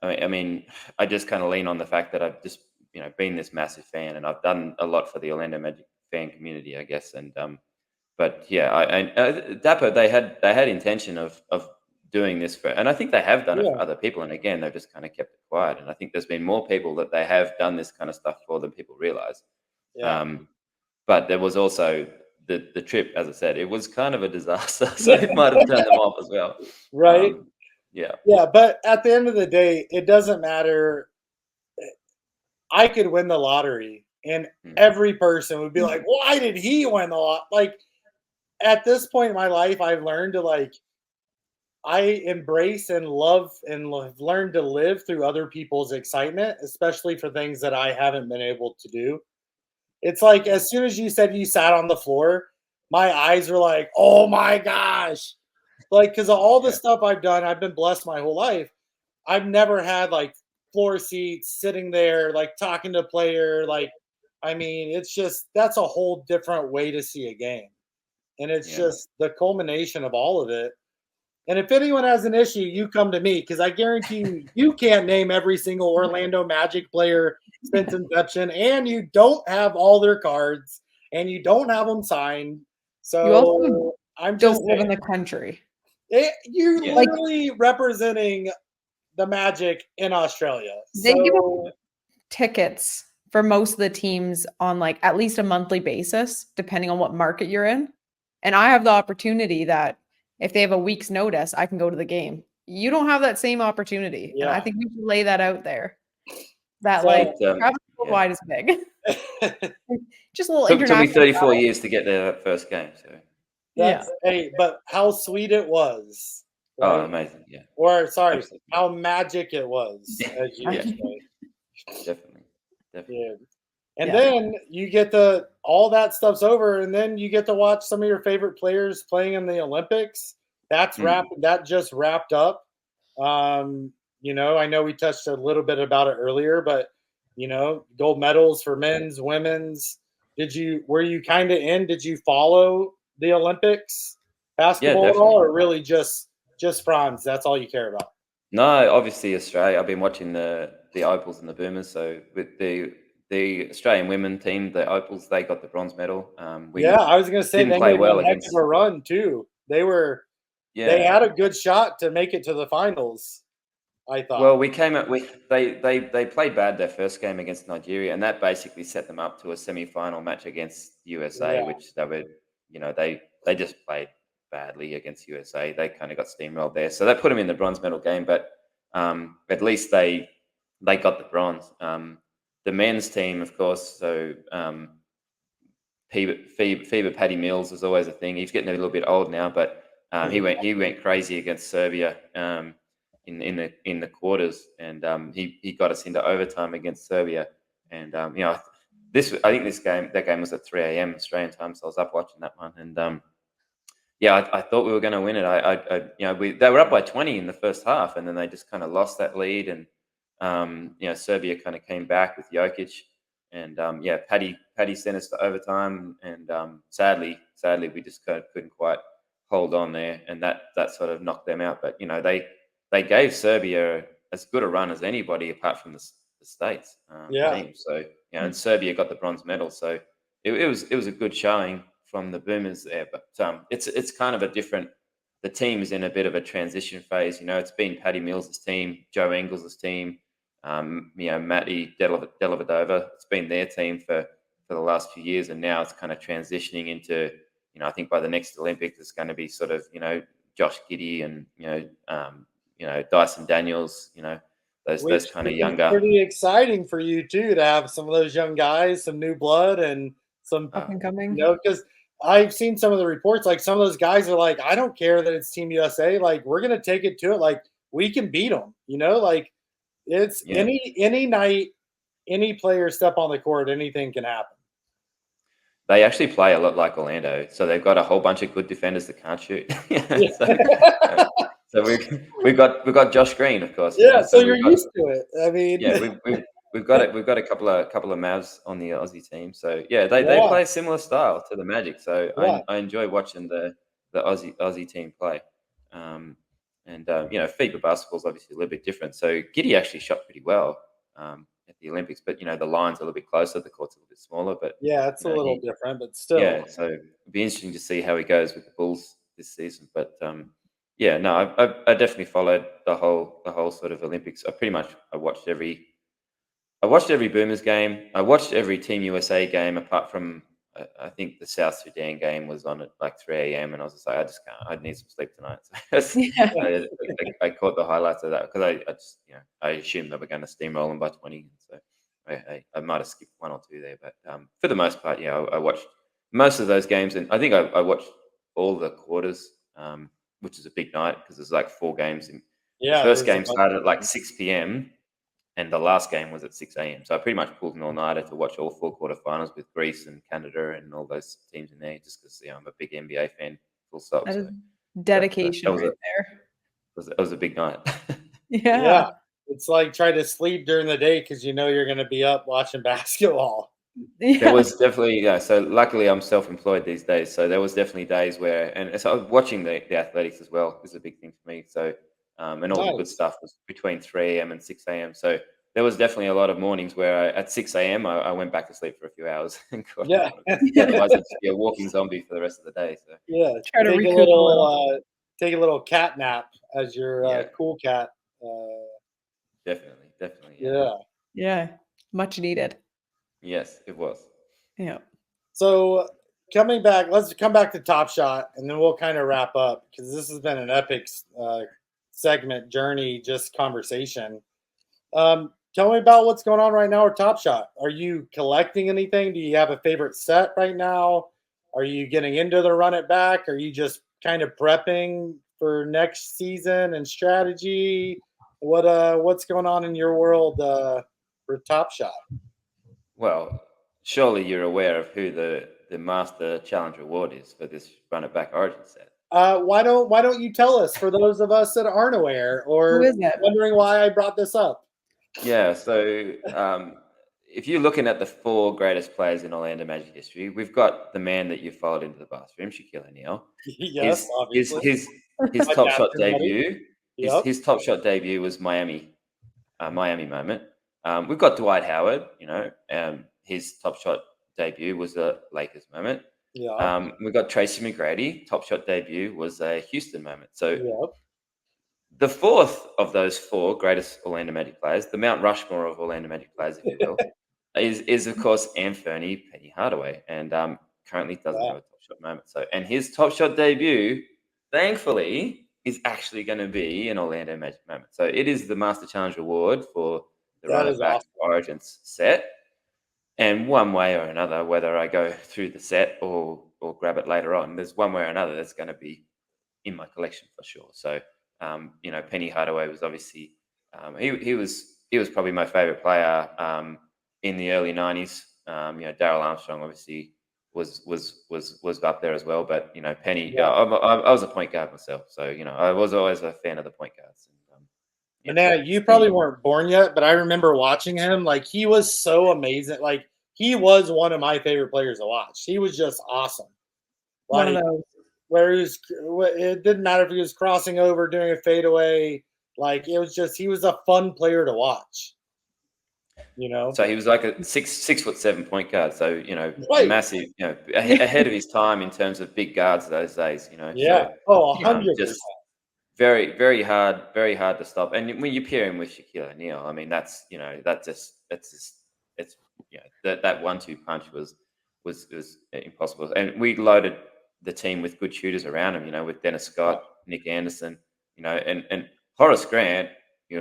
I mean, I just kind of lean on the fact that I've just, you know, been this massive fan, and I've done a lot for the Orlando Magic fan community, I guess. And but yeah, Dapper, they had intention of doing this for, and I think they have done it for Yeah. other people. And again, they've just kind of kept it quiet. And I think there's been more people that they have done this kind of stuff for than people realize. Yeah. But there was also the trip, as I said, it was kind of a disaster, so it might have turned them off as well. Right. Yeah. Yeah. But at the end of the day, it doesn't matter. I could win the lottery, and every person would be like, why did he win the lot? Like, at this point in my life, I've learned to like, I embrace and love and learned to live through other people's excitement, especially for things that I haven't been able to do. It's like as soon as you said you sat on the floor, my eyes were like, "Oh my gosh!" Like because of all the stuff I've done, I've been blessed my whole life. I've never had like floor seats, sitting there, like talking to a player. Like, I mean, it's just that's a whole different way to see a game, and it's just the culmination of all of it. And if anyone has an issue, you come to me because I guarantee you can't name every single Orlando Magic player since inception, and you don't have all their cards, and you don't have them signed. You also So I'm just don't live in the country. you're literally representing the Magic in Australia. They give up tickets for most of the teams on like at least a monthly basis, depending on what market you're in. And I have the opportunity that if they have a week's notice, I can go to the game. You don't have that same opportunity. And I think we should lay that out there. That like travel worldwide is big. Just a little international. Took me 34 years to get there that first game. So hey, but how sweet it was. Right? Oh, amazing. Yeah. Or sorry, absolutely. How magic it was. As you Definitely. Yeah. And then you get all that stuff's over, and then you get to watch some of your favorite players playing in the Olympics. That's that just wrapped up. You know, I know we touched a little bit about it earlier, but you know, gold medals for men's, women's. Were you kind of in? Did you follow the Olympics basketball at all, or really just Franz? That's all you care about? No, obviously Australia. I've been watching the Opals and the Boomers. So with the Australian women team, the Opals, they got the bronze medal. I was going to say didn't play well against a run too. They had a good shot to make it to the finals, I thought. Well, we came up they played bad their first game against Nigeria, and that basically set them up to a semi-final match against USA, which they were, you know, they just played badly against USA. They kind of got steamrolled there, so that put them in the bronze medal game. But at least they got the bronze. The men's team, of course, so Fever Paddy Mills is always a thing. He's getting a little bit old now, but he went crazy against Serbia in the quarters, and he got us into overtime against Serbia. And you know, I think that game was at 3 a.m. Australian time, so I was up watching that one. And I thought we were going to win it. You know, they were up by 20 in the first half, and then they just kind of lost that lead. And you know, Serbia kind of came back with Jokic, and Paddy sent us to overtime, and sadly we just couldn't quite hold on there, and that sort of knocked them out. But you know, they gave Serbia as good a run as anybody apart from the States team. So you know, and Serbia got the bronze medal, so it was a good showing from the Boomers there. But it's kind of a different. The team is in a bit of a transition phase. You know, it's been Paddy Mills' team, Joe Ingles' team. You know, Matty Dellavedova, it's been their team for the last few years, and now it's kind of transitioning into, you know, I think by the next Olympics it's going to be sort of, you know, Josh Giddey and you know, Dyson Daniels, you know, those kind of younger. Pretty exciting for you too to have some of those young guys, some new blood, and some up and coming. You know, because I've seen some of the reports, like some of those guys are like, I don't care that it's Team USA, like we're gonna take it to it, like we can beat them, you know, like. It's any night, any player step on the court, anything can happen. They actually play a lot like Orlando, so they've got a whole bunch of good defenders that can't shoot. So we've got Josh Green, of course. Yeah, so you're we've got, used to it. I mean, yeah, we've got a couple of Mavs on the Aussie team. So yeah, they Yeah. play a similar style to the Magic. So Yeah. I enjoy watching the Aussie team play. FIBA basketball is obviously a little bit different. So Giddey actually shot pretty well at the Olympics, but the line's a little bit closer, the court's a little bit smaller. But Yeah, it's a little different, but still. yeah, so it'd be interesting to see how he goes with the Bulls this season. But I definitely followed the whole sort of Olympics. I watched every Boomers game. I watched every Team USA game apart from I think the South Sudan game was on at like 3 a.m. and I was just like, I just can't. I need some sleep tonight. So Yeah. I caught the highlights of that because I assumed they were going to steamroll them by 20. So I might have skipped one or two there, but for the most part, yeah, I watched most of those games, and I think I watched all the quarters, which is a big night because there's like 4 games. The first game started at like 6 p.m. and the last game was at 6 a.m. So I pretty much pulled an all-nighter to watch all 4 quarterfinals with Greece and Canada and all those teams in there, just because I'm a big NBA fan. Full stop. That is dedication right there. It was a big night. Yeah. It's like trying to sleep during the day because you know you're going to be up watching basketball. There was definitely, so luckily I'm self-employed these days. So there was definitely days where, and so I was watching the athletics as well is a big thing for me. So, and all the good stuff was between 3 a.m. and 6 a.m. So there was definitely a lot of mornings where at 6 a.m. I went back to sleep for a few hours. Otherwise I'd just be a walking zombie for the rest of the day. So yeah, Try to recoup take a little cat nap as your cool cat. Definitely. Yeah. Much needed. Yes, it was. Yeah. So coming back, let's come back to TopShot, and then we'll kind of wrap up because this has been an epic segment, journey, just conversation. Tell me about what's going on right now with TopShot. Are you collecting anything? Do you have a favorite set right now? Are you getting into the run it back? Are you just kind of prepping for next season and strategy? What's going on in your world for TopShot? Well, surely you're aware of who the Master Challenge Award is for this Run It Back Origin set. Why don't you tell us, for those of us that aren't aware or wondering why I brought this up? Yeah, so if you're looking at the 4 greatest players in Orlando Magic history, we've got the man that you followed into the bathroom, Shaquille O'Neal. Yes, obviously. His top shot debut. Yep. His top shot debut was Miami moment. We've got Dwight Howard. His top shot debut was a Lakers moment. Yeah. We've got Tracy McGrady. Top shot debut was a Houston moment. So the 4th of those 4 greatest Orlando Magic players, the Mount Rushmore of Orlando Magic players, if you will, is of course Anthony Penny Hardaway, and currently doesn't have a top shot moment. So, and his top shot debut, thankfully, is actually going to be an Orlando Magic moment. So it is the Master Challenge Award for the Run It Back Origins set. And one way or another, whether I go through the set or grab it later on, there's one way or another that's going to be in my collection for sure. So, Penny Hardaway was obviously he was probably my favorite player in the early 90s. Darryl Armstrong obviously was up there as well, but Penny. I was a point guard myself, so I was always a fan of the point guards. And you probably weren't born yet, but I remember watching him. Like, he was so amazing. Like, he was one of my favorite players to watch. He was just awesome. One of those. Where it didn't matter if he was crossing over, doing a fadeaway. Like, it was just, he was a fun player to watch. So he was like a 6'7" point guard. So massive. Ahead of his time in terms of big guards those days. Yeah. So, 100%. Just very, very hard to stop. And when you pair him with Shaquille O'Neal, I mean, that 1-2 punch was impossible. And we loaded the team with good shooters around him, with Dennis Scott, Nick Anderson, and Horace Grant,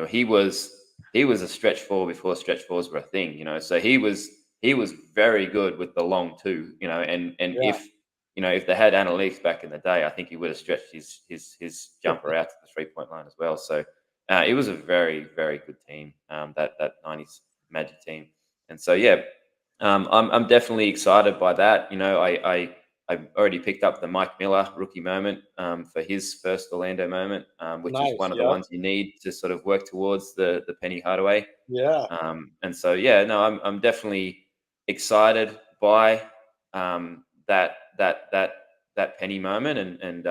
he was a stretch four before stretch fours were a thing, so he was very good with the long 2, and if they had analytics back in the day, I think he would have stretched his jumper out to the 3-point line as well. So it was a very, very good team, that 90s Magic team. And so, I'm definitely excited by that. already picked up the Mike Miller rookie moment for his first Orlando moment, which is one of the ones you need to sort of work towards the Penny Hardaway. Yeah. And so I'm definitely excited by that Penny moment, and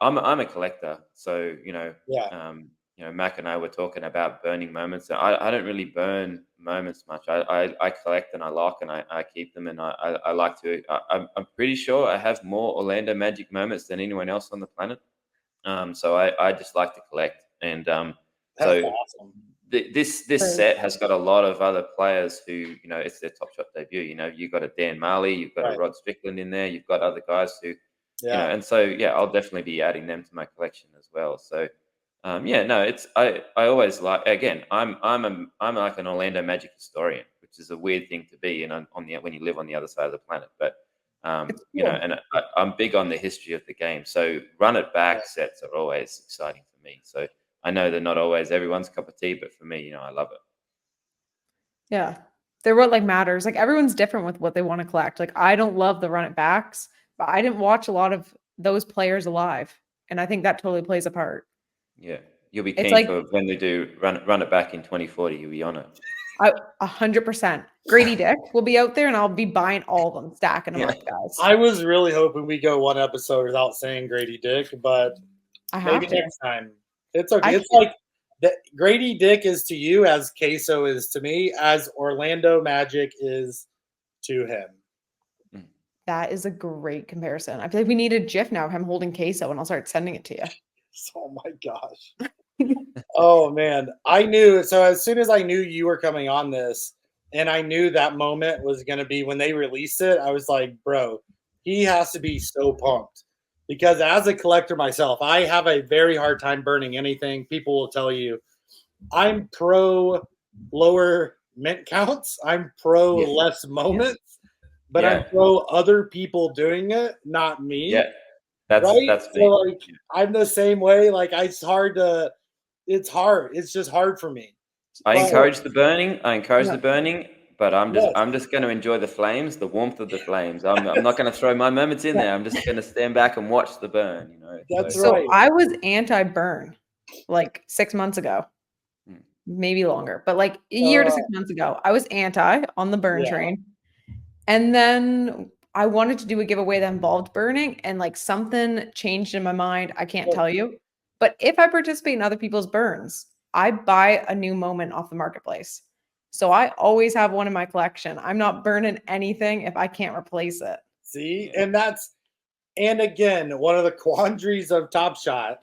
I'm a collector, so Mac and I were talking about burning moments. I don't really burn moments much. I collect and I lock and I keep them, and I like to. I'm pretty sure I have more Orlando Magic moments than anyone else on the planet. So I just like to collect, and That's awesome. This set has got a lot of other players who, it's their TopShot debut. You've got a Dan Marley, you've got a Rod Strickland in there, you've got other guys who, and so I'll definitely be adding them to my collection as well. So I always like, again, I'm like an Orlando Magic historian, which is a weird thing to be when you live on the other side of the planet, but and I'm big on the history of the game. So run it back sets are always exciting for me. So I know they're not always everyone's cup of tea, but for me, I love it. Yeah. They're what matters. Everyone's different with what they want to collect. I don't love the run it backs, but I didn't watch a lot of those players alive. And I think that totally plays a part. Yeah. You'll be keen for when they do run it back in 2040, you'll be on it. 100%. Grady Dick will be out there and I'll be buying all of them, stacking them up, guys. I was really hoping we go one episode without saying Grady Dick, but maybe next time. It's okay. It's like Grady Dick is to you as Queso is to me, as Orlando Magic is to him. That is a great comparison. I feel like we need a GIF now of him holding Queso, and I'll start sending it to you. Oh my gosh. Oh man. I knew. So as soon as I knew you were coming on this, and I knew that moment was going to be when they released it, I was like, bro, he has to be so pumped. Because as a collector myself, I have a very hard time burning anything. People will tell you I'm pro lower mint counts. I'm pro less moments, but I'm pro other people doing it, not me. Yeah, that's me. So I'm the same way. It's hard. It's just hard for me. I encourage the burning. But I'm just going to enjoy the flames, the warmth of the flames. I'm not going to throw my moments in there. I'm just going to stand back and watch the burn. That's right. So I was anti-burn 6 months ago, maybe longer, but a year to 6 months ago, I was anti on the burn train. And then I wanted to do a giveaway that involved burning, and something changed in my mind. I can't tell you, but if I participate in other people's burns, I buy a new moment off the marketplace. So I always have one in my collection. I'm not burning anything if I can't replace it. See, and again, one of the quandaries of TopShot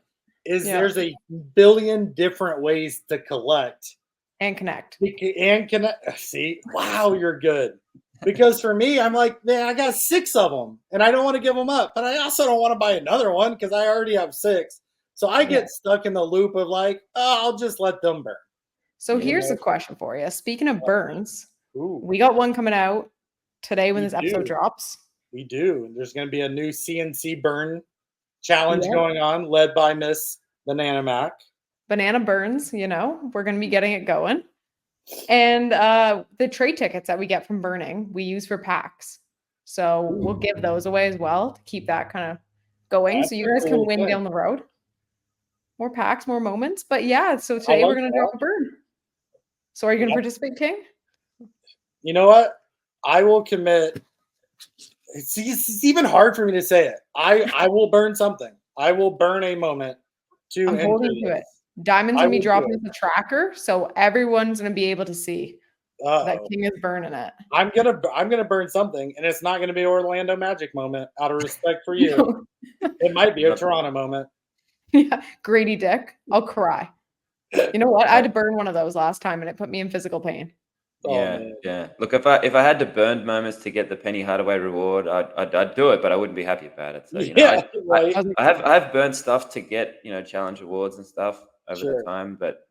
is there's a billion different ways to collect and connect. See, wow, you're good. Because for me, I'm like, man, I got 6 of them, and I don't want to give them up, but I also don't want to buy another one because I already have 6. So I get stuck in the loop of I'll just let them burn. So here's a question for you. Speaking of burns, we got one coming out today when this episode drops. We do. There's going to be a new C&C burn challenge going on, led by Miss BananaMac. Banana burns, we're going to be getting it going. And the trade tickets that we get from burning, we use for packs. So we'll give those away as well to keep that kind of going. So you guys can win down the road. More packs, more moments. But so today we're going to drop a burn. So are you going to participate, King? You know what? I will commit. It's even hard for me to say it. I will burn something. I will burn a moment to I'm holding to it. Diamond's going to be dropping the tracker, so everyone's going to be able to see that King is burning it. I'm gonna burn something, and it's not going to be an Orlando Magic moment out of respect for you. It might be a Toronto moment. Yeah, Grady Dick. I'll cry. You know what? I had to burn one of those last time, and it put me in physical pain. Yeah. Look, if I had to burn moments to get the Penny Hardaway reward, I'd do it, but I wouldn't be happy about it. So I have burned stuff to get challenge awards and stuff over the time, but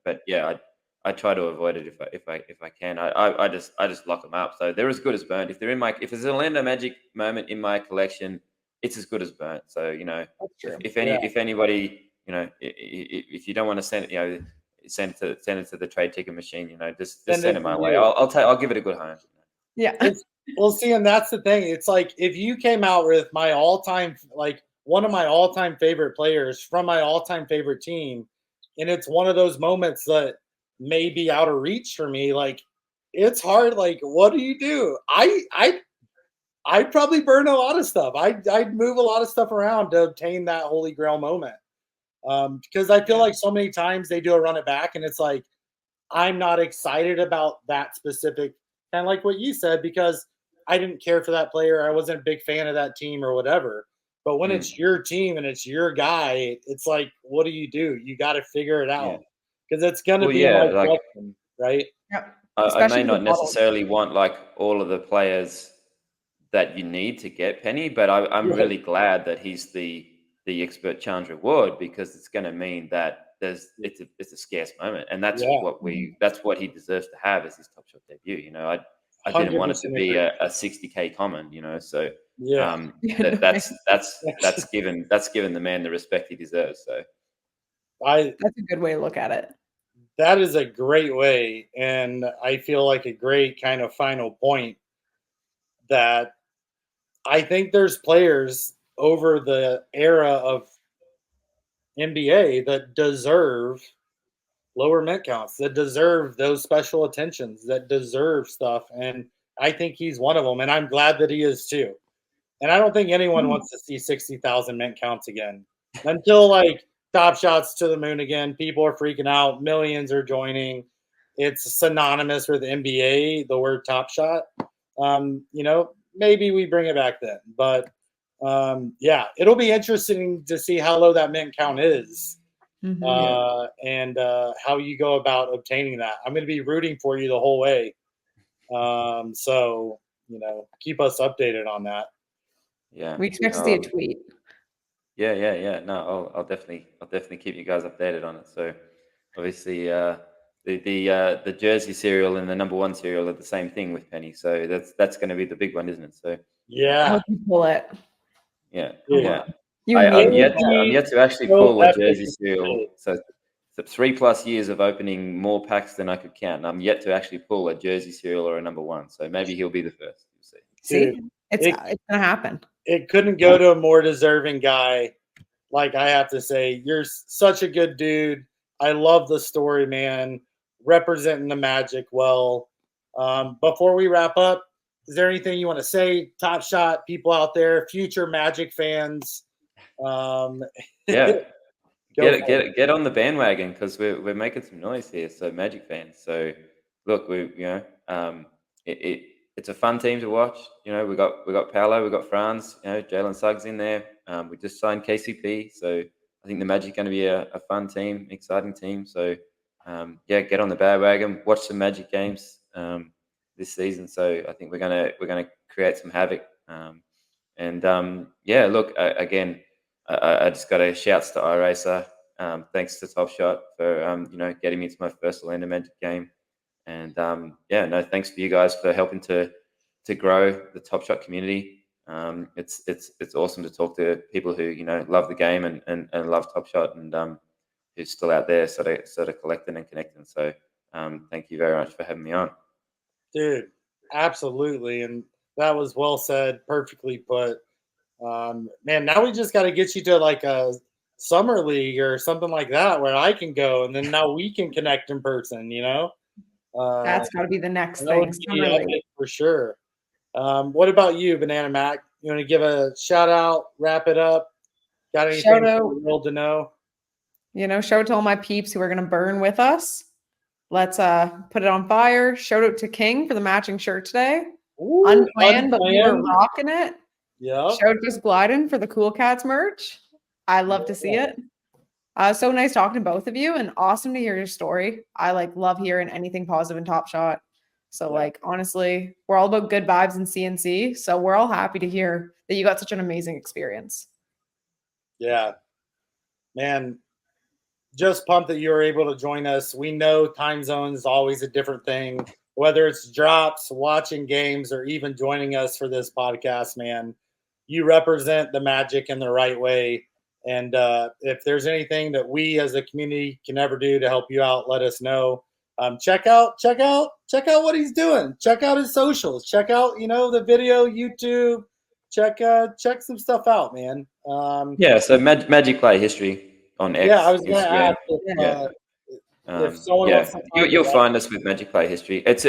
I try to avoid it if I can. I just lock them up. So they're as good as burnt. If there's an Orlando Magic moment in my collection, it's as good as burnt. So if anybody if you don't want to send it, send it to the trade ticket machine. Just send it my way. I'll give it a good home. Yeah. Well, see, and that's the thing. It's like if you came out with my all-time, like one of my all-time favorite players from my all-time favorite team, and it's one of those moments that may be out of reach for me, like it's hard. Like, what do you do? I'd probably burn a lot of stuff. I'd move a lot of stuff around to obtain that holy grail moment. Because I feel Yeah. like so many times they do a run it back, and it's like I'm not excited about that specific, kind of like what you said, because I didn't care for that player. I wasn't a big fan of that team or whatever. But when Mm, it's your team and it's your guy, it's like, what do? You got to figure it yeah. out because it's going to Well, be in yeah, my like collection, right? Yep. I may Especially the not bottles. necessarily want like all of the players that you need to get Penny, but I'm Right. really glad that he's the expert challenge reward because it's going to mean that it's a scarce moment, and that's Yeah, what that's what he deserves to have as his top shot debut. You know, I didn't want it to 100% be agree. a 60K common. You know, so Yeah, Yeah, no, that's given the man the respect he deserves. So I that's a good way to look at it. that is a great way, and I feel like a great kind of final point that I think there's players over the era of NBA that deserve lower mint counts, that deserve those special attentions, that deserve stuff. And I think he's one of them. And I'm glad that he is too. And I don't think anyone Mm. wants to see 60,000 mint counts again until like Top Shots to the moon again. People are freaking out. Millions are joining. It's synonymous with NBA, the word Top Shot. Maybe we bring it back then. But yeah, it'll be interesting to see how low that mint count is Mhm. yeah, and how you go about obtaining that. I'm going to be rooting for you the whole way. So, keep us updated on that. yeah. We expect to see a Um, tweet. Yeah. No, I'll definitely keep you guys updated on it. So obviously, the jersey cereal and the number one cereal are the same thing with Penny. So that's going to be the big one, isn't it? So I Yeah, hope you pull it. yeah, I dude, hope yeah. you I, need I'm it it. would yet to, I'm be yet to actually so pull a epic. jersey cereal. So 3+ years of opening more packs than I could count. And I'm yet to actually pull a jersey cereal or a number one. So maybe he'll be the first. We'll see. See, Dude, it's it, gonna happen. it couldn't go to a more deserving guy. Like, I have to say, you're such a good dude. I love the story, man. Representing the Magic well. Before we wrap up, is there anything you want to say, Top Shot people out there, future Magic fans? Um, Yeah. Go for it. Get on the bandwagon because we're making some noise here. So Magic fans. So look, it's a fun team to watch. You know, we got Paolo, we got Franz. You know, Jalen Suggs in there. We just signed KCP. So I think the Magic going to be a fun team, exciting team. So yeah, get on the bandwagon, watch some Magic games this season. So I think we're gonna create some havoc. Yeah, look again. I just got a shouts to iRacer. Thanks to TopShot for getting me into my first Orlando Magic game, and yeah, no, thanks for you guys for helping to grow the TopShot community. It's awesome to talk to people who love the game and love TopShot and who's still out there sort of collecting and connecting. So thank you very much for having me on. Dude, absolutely. And that was well said, perfectly put. Man, now we just got to get you to like a summer league or something like that where I can go and then now we can connect in person. Uh, That's got to be the next that would thing. be Summer league. epic for sure. What about you, Banana Mac? You want to give a shout out, wrap it up? Got anything Shout out, for the world to know? shout out to all my peeps who are gonna burn with us. Let's put it on fire. Shout out to King for the matching shirt today. Ooh, Unplanned, but we were unplanned. rocking it. Yep. Shout out JustGlyding for the Cool Cats merch. I love to see it. So nice talking to both of you and awesome to hear your story. I love hearing anything positive in Top Shot. So Yeah. honestly, we're all about good vibes in C&C. So we're all happy to hear that you got such an amazing experience. Yeah. Man, just pumped that you were able to join us. We know time zone is always a different thing, whether it's drops, watching games, or even joining us for this podcast, man. You represent the Magic in the right way. And if there's anything that we as a community can ever do to help you out, let us know. check out what he's doing. Check out his socials. Check out, the video, YouTube. Check some stuff out, man. So Magic Play history on X, yeah, I was gonna Instagram. ask if someone wants to you'll find us with Magic Play history. It's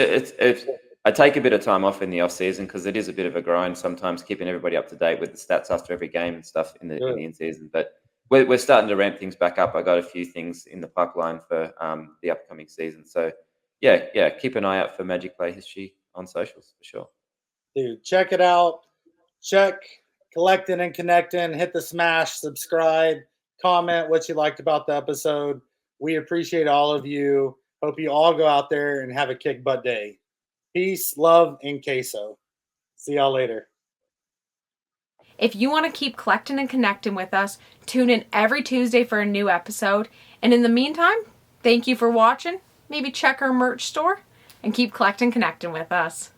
I take a bit of time off in the off season because it is a bit of a grind sometimes keeping everybody up to date with the stats after every game and stuff in the in season. But we're starting to ramp things back up. I got a few things in the pipeline for the upcoming season. So keep an eye out for Magic Play history on socials for sure. Dude, check it out. Check Collectin and Connectin. Hit the smash, subscribe, comment what you liked about the episode. We appreciate all of you. Hope you all go out there and have a kick butt day. Peace, love, and queso. See y'all later. If you want to keep collecting and connecting with us, tune in every Tuesday for a new episode. And in the meantime, thank you for watching. Maybe check our merch store and keep collecting, connecting with us.